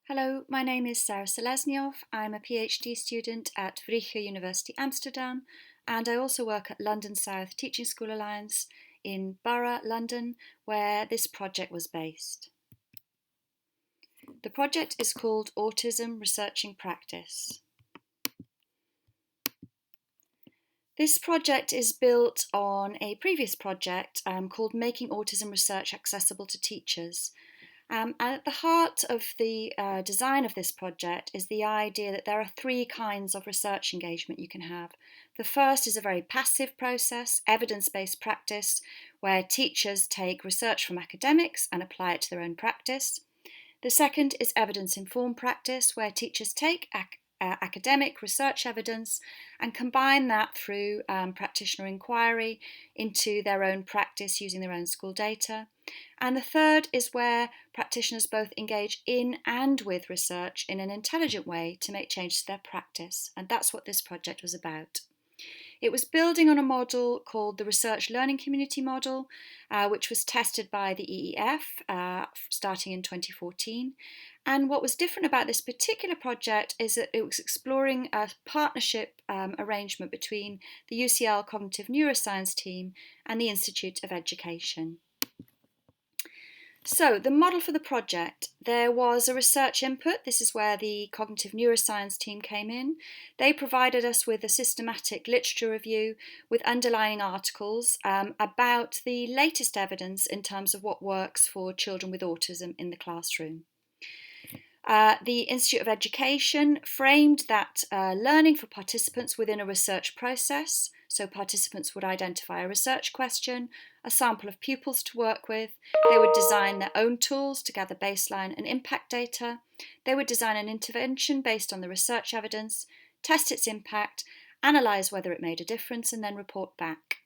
Hello, my name is Sarah Seleznyov. I'm a PhD student at Vrije University Amsterdam, and I also work at London South Teaching School Alliance in Borough, London, where this project was based. The project is called Autism Researching Practice. This project is built on a previous project called Making Autism Research Accessible to Teachers. And at the heart of the design of this project is the idea that there are three kinds of research engagement you can have. The first is a very passive process, evidence-based practice, where teachers take research from academics and apply it to their own practice. The second is evidence-informed practice, where teachers take academic research evidence and combine that through practitioner inquiry into their own practice using their own school data. And the third is where practitioners both engage in and with research in an intelligent way to make changes to their practice. And that's what this project was about. It was building on a model called the Research Learning Community Model, which was tested by the EEF starting in 2014. And what was different about this particular project is that it was exploring a partnership arrangement between the UCL Cognitive Neuroscience team and the Institute of Education. So, the model for the project, there was a research input. This is where the cognitive neuroscience team came in. They provided us with a systematic literature review with underlying articles about the latest evidence in terms of what works for children with autism in the classroom. The Institute of Education framed that learning for participants within a research process. So participants would identify a research question, a sample of pupils to work with. They would design their own tools to gather baseline and impact data. They would design an intervention based on the research evidence, test its impact, analyse whether it made a difference, and then report back.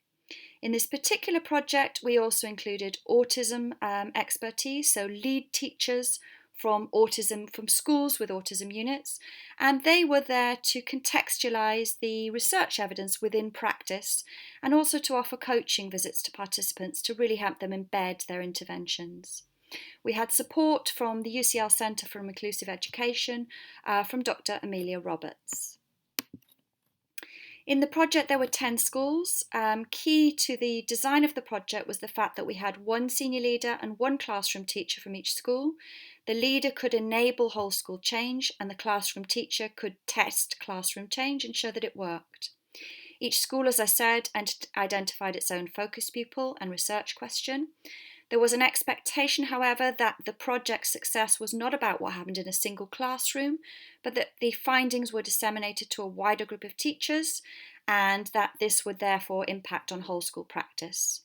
In this particular project, we also included autism expertise, so lead teachers from schools with autism units, and they were there to contextualise the research evidence within practice and also to offer coaching visits to participants to really help them embed their interventions. We had support from the UCL Centre for Inclusive Education from Dr. Amelia Roberts. In the project, there were 10 schools. Key to the design of the project was the fact that we had one senior leader and one classroom teacher from each school. The leader could enable whole school change, and the classroom teacher could test classroom change and show that it worked. Each school, as I said, identified its own focus pupil and research question. There was an expectation, however, that the project's success was not about what happened in a single classroom, but that the findings were disseminated to a wider group of teachers and that this would therefore impact on whole school practice.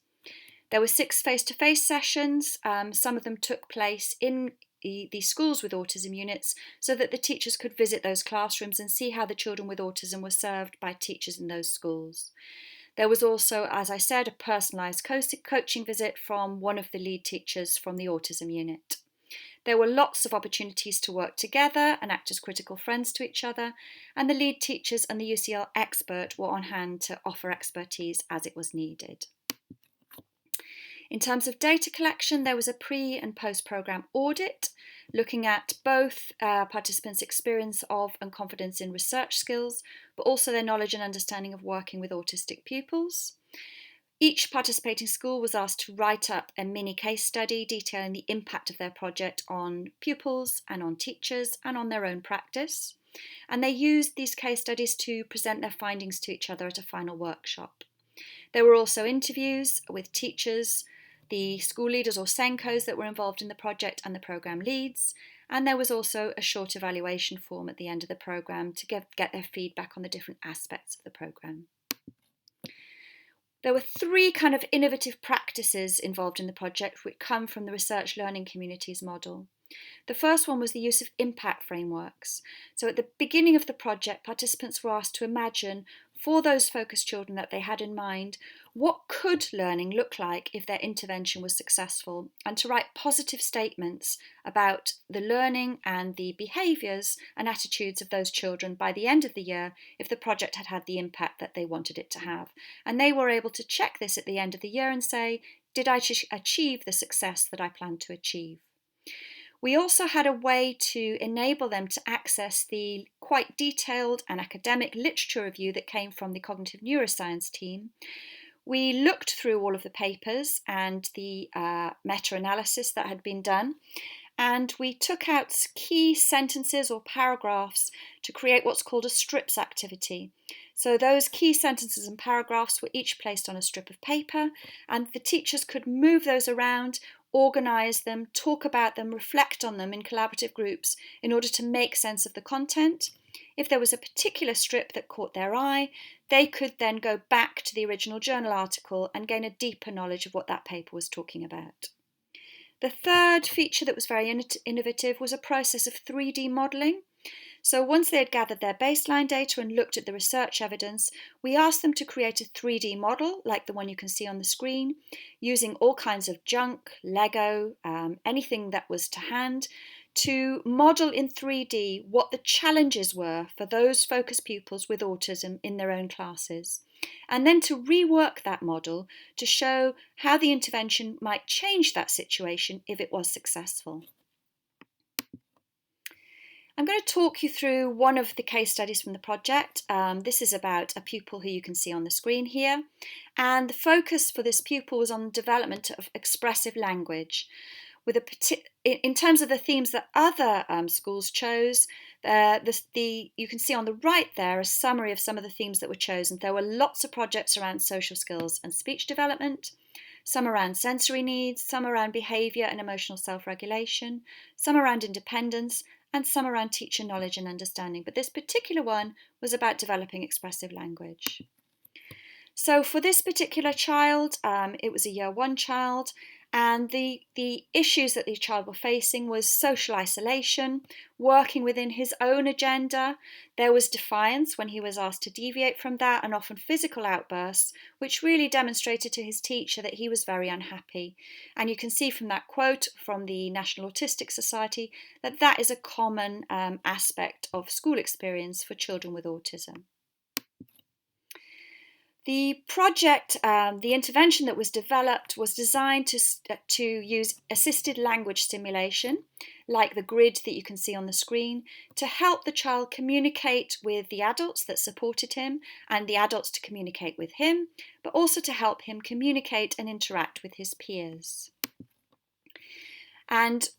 There were 6 face-to-face sessions. Some of them took place in the schools with autism units so that the teachers could visit those classrooms and see how the children with autism were served by teachers in those schools. There was also, as I said, a personalised coaching visit from one of the lead teachers from the autism unit. There were lots of opportunities to work together and act as critical friends to each other, and the lead teachers and the UCL expert were on hand to offer expertise as it was needed. In terms of data collection, there was a pre- and post-programme audit looking at both participants' experience of and confidence in research skills, but also their knowledge and understanding of working with autistic pupils. Each participating school was asked to write up a mini case study detailing the impact of their project on pupils and on teachers and on their own practice. And they used these case studies to present their findings to each other at a final workshop. There were also interviews with teachers, the school leaders or SENCOs that were involved in the project and the programme leads, and there was also a short evaluation form at the end of the programme to get their feedback on the different aspects of the programme. There were 3 kind of innovative practices involved in the project which come from the research learning communities model. The first one was the use of impact frameworks. So at the beginning of the project, participants were asked to imagine, for those focused children that they had in mind, what could learning look like if their intervention was successful, and to write positive statements about the learning and the behaviours and attitudes of those children by the end of the year if the project had had the impact that they wanted it to have. And they were able to check this at the end of the year and say, did I achieve the success that I planned to achieve? We also had a way to enable them to access the quite detailed and academic literature review that came from the cognitive neuroscience team. We looked through all of the papers and the meta-analysis that had been done, and we took out key sentences or paragraphs to create what's called a strips activity. So those key sentences and paragraphs were each placed on a strip of paper, and the teachers could move those around, organise them, talk about them, reflect on them in collaborative groups in order to make sense of the content. If there was a particular strip that caught their eye, they could then go back to the original journal article and gain a deeper knowledge of what that paper was talking about. The third feature that was very innovative was a process of 3D modelling. So once they had gathered their baseline data and looked at the research evidence, we asked them to create a 3D model, like the one you can see on the screen, using all kinds of junk, Lego, anything that was to hand, to model in 3D what the challenges were for those focus pupils with autism in their own classes, and then to rework that model to show how the intervention might change that situation if it was successful. I'm going to talk you through one of the case studies from the project. This is about a pupil who you can see on the screen here, and the focus for this pupil was on the development of expressive language. In terms of the themes that other schools chose, you can see on the right there a summary of some of the themes that were chosen. There were lots of projects around social skills and speech development, some around sensory needs, some around behaviour and emotional self-regulation, some around independence, and some around teacher knowledge and understanding. But this particular one was about developing expressive language. So for this particular child, it was a year 1 child, and the issues that the child were facing was social isolation, working within his own agenda. There was defiance when he was asked to deviate from that, and often physical outbursts, which really demonstrated to his teacher that he was very unhappy. And you can see from that quote from the National Autistic Society that that is a common aspect of school experience for children with autism. The project, the intervention that was developed was designed to use assisted language stimulation, like the grid that you can see on the screen, to help the child communicate with the adults that supported him and the adults to communicate with him, but also to help him communicate and interact with his peers. And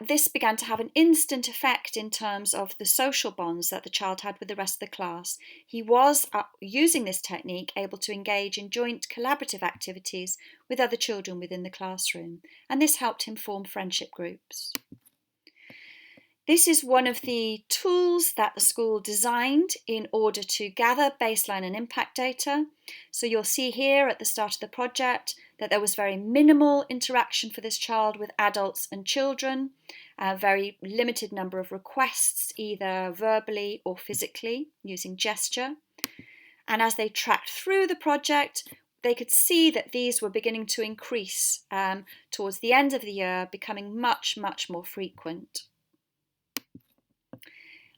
this began to have an instant effect in terms of the social bonds that the child had with the rest of the class. He was, using this technique, able to engage in joint collaborative activities with other children within the classroom, and this helped him form friendship groups. This is one of the tools that the school designed in order to gather baseline and impact data. So you'll see here at the start of the project that there was very minimal interaction for this child with adults and children, a very limited number of requests, either verbally or physically, using gesture. And as they tracked through the project, they could see that these were beginning to increase towards the end of the year, becoming much, much more frequent.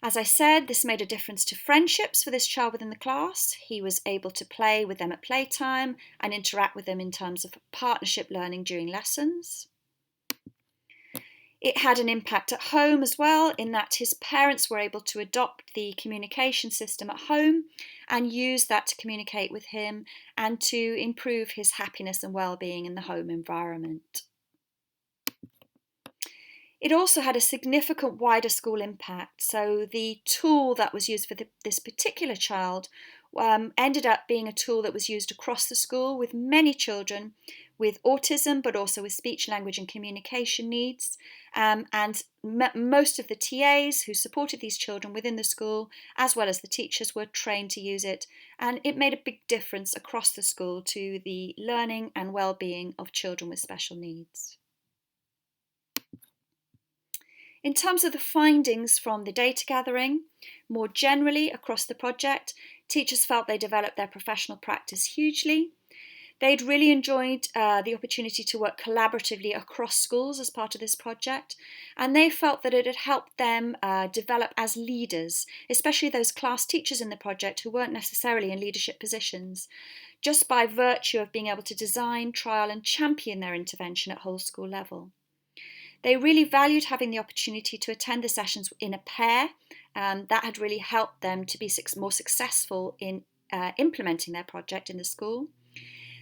As I said, this made a difference to friendships for this child within the class. He was able to play with them at playtime and interact with them in terms of partnership learning during lessons. It had an impact at home as well, in that his parents were able to adopt the communication system at home and use that to communicate with him and to improve his happiness and well-being in the home environment. It also had a significant wider school impact. So the tool that was used for this particular child ended up being a tool that was used across the school with many children with autism, but also with speech, language and communication needs. And most of the TAs who supported these children within the school, as well as the teachers, were trained to use it. And it made a big difference across the school to the learning and well-being of children with special needs. In terms of the findings from the data gathering, more generally across the project, teachers felt they developed their professional practice hugely. They'd really enjoyed the opportunity to work collaboratively across schools as part of this project, and they felt that it had helped them develop as leaders, especially those class teachers in the project who weren't necessarily in leadership positions, just by virtue of being able to design, trial and champion their intervention at whole school level. They really valued having the opportunity to attend the sessions in a pair. That had really helped them to be more successful in implementing their project in the school.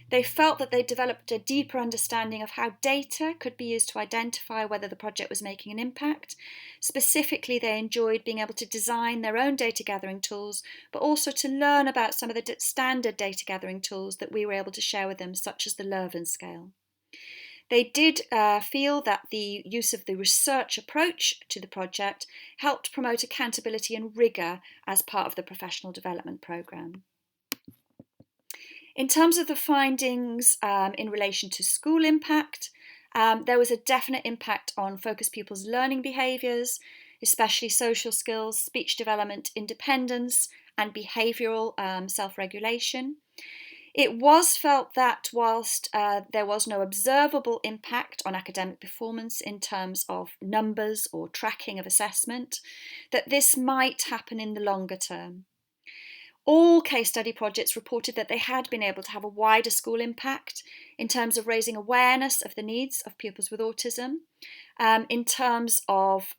They felt that they developed a deeper understanding of how data could be used to identify whether the project was making an impact. Specifically, they enjoyed being able to design their own data gathering tools, but also to learn about some of the standard data gathering tools that we were able to share with them, such as the Leuven scale. They did feel that the use of the research approach to the project helped promote accountability and rigour as part of the professional development programme. In terms of the findings in relation to school impact, there was a definite impact on focus pupils' learning behaviours, especially social skills, speech development, independence, and behavioural self-regulation. It was felt that whilst there was no observable impact on academic performance in terms of numbers or tracking of assessment, that this might happen in the longer term. All case study projects reported that they had been able to have a wider school impact in terms of raising awareness of the needs of pupils with autism, in terms of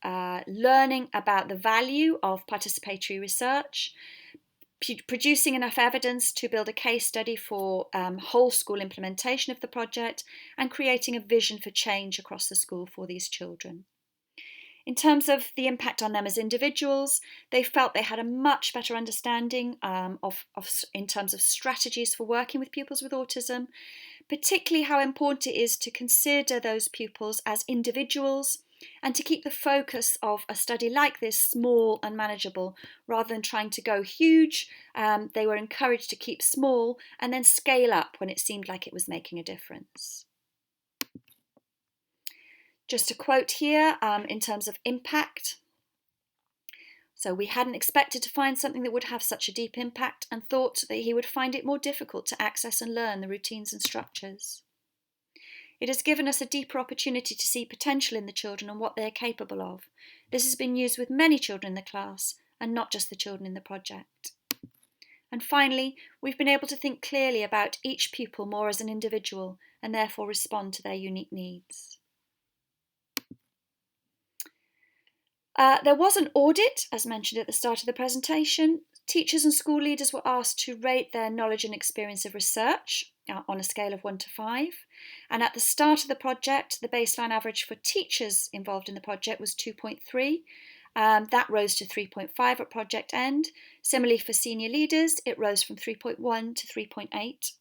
learning about the value of participatory research, producing enough evidence to build a case study for whole school implementation of the project, and creating a vision for change across the school for these children. In terms of the impact on them as individuals, they felt they had a much better understanding in terms of strategies for working with pupils with autism, particularly how important it is to consider those pupils as individuals and to keep the focus of a study like this small and manageable rather than trying to go huge. They were encouraged to keep small and then scale up when it seemed like it was making a difference. Just a quote here in terms of impact. So we hadn't expected to find something that would have such a deep impact and thought that he would find it more difficult to access and learn the routines and structures. It has given us a deeper opportunity to see potential in the children and what they are capable of. This has been used with many children in the class and not just the children in the project. And finally, we've been able to think clearly about each pupil more as an individual and therefore respond to their unique needs. There was an audit, as mentioned at the start of the presentation. Teachers and school leaders were asked to rate their knowledge and experience of research on a scale of 1 to 5. And at the start of the project, the baseline average for teachers involved in the project was 2.3. That rose to 3.5 at project end. Similarly, for senior leaders, it rose from 3.1 to 3.8.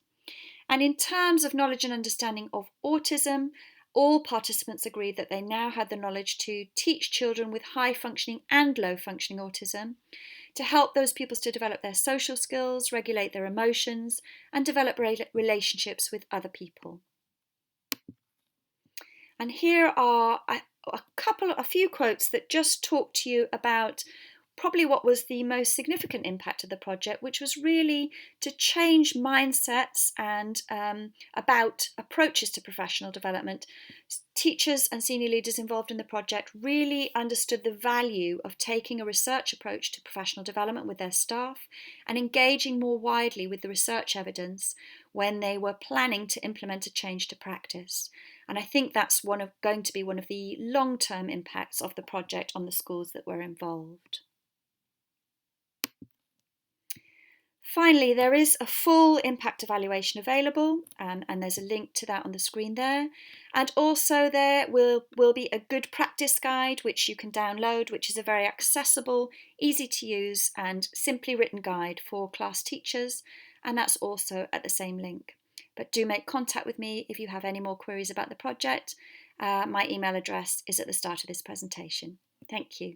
And in terms of knowledge and understanding of autism, all participants agreed that they now had the knowledge to teach children with high functioning and low functioning autism, to help those pupils to develop their social skills, regulate their emotions, and develop relationships with other people. And here are a few quotes that just talk to you about probably what was the most significant impact of the project, which was really to change mindsets and about approaches to professional development. Teachers and senior leaders involved in the project really understood the value of taking a research approach to professional development with their staff and engaging more widely with the research evidence when they were planning to implement a change to practice. And I think that's going to be one of the long-term impacts of the project on the schools that were involved. Finally, there is a full impact evaluation available, and there's a link to that on the screen there. And also there will be a good practice guide which you can download, which is a very accessible, easy to use and simply written guide for class teachers, and that's also at the same link. But do make contact with me if you have any more queries about the project. My email address is at the start of this presentation. Thank you.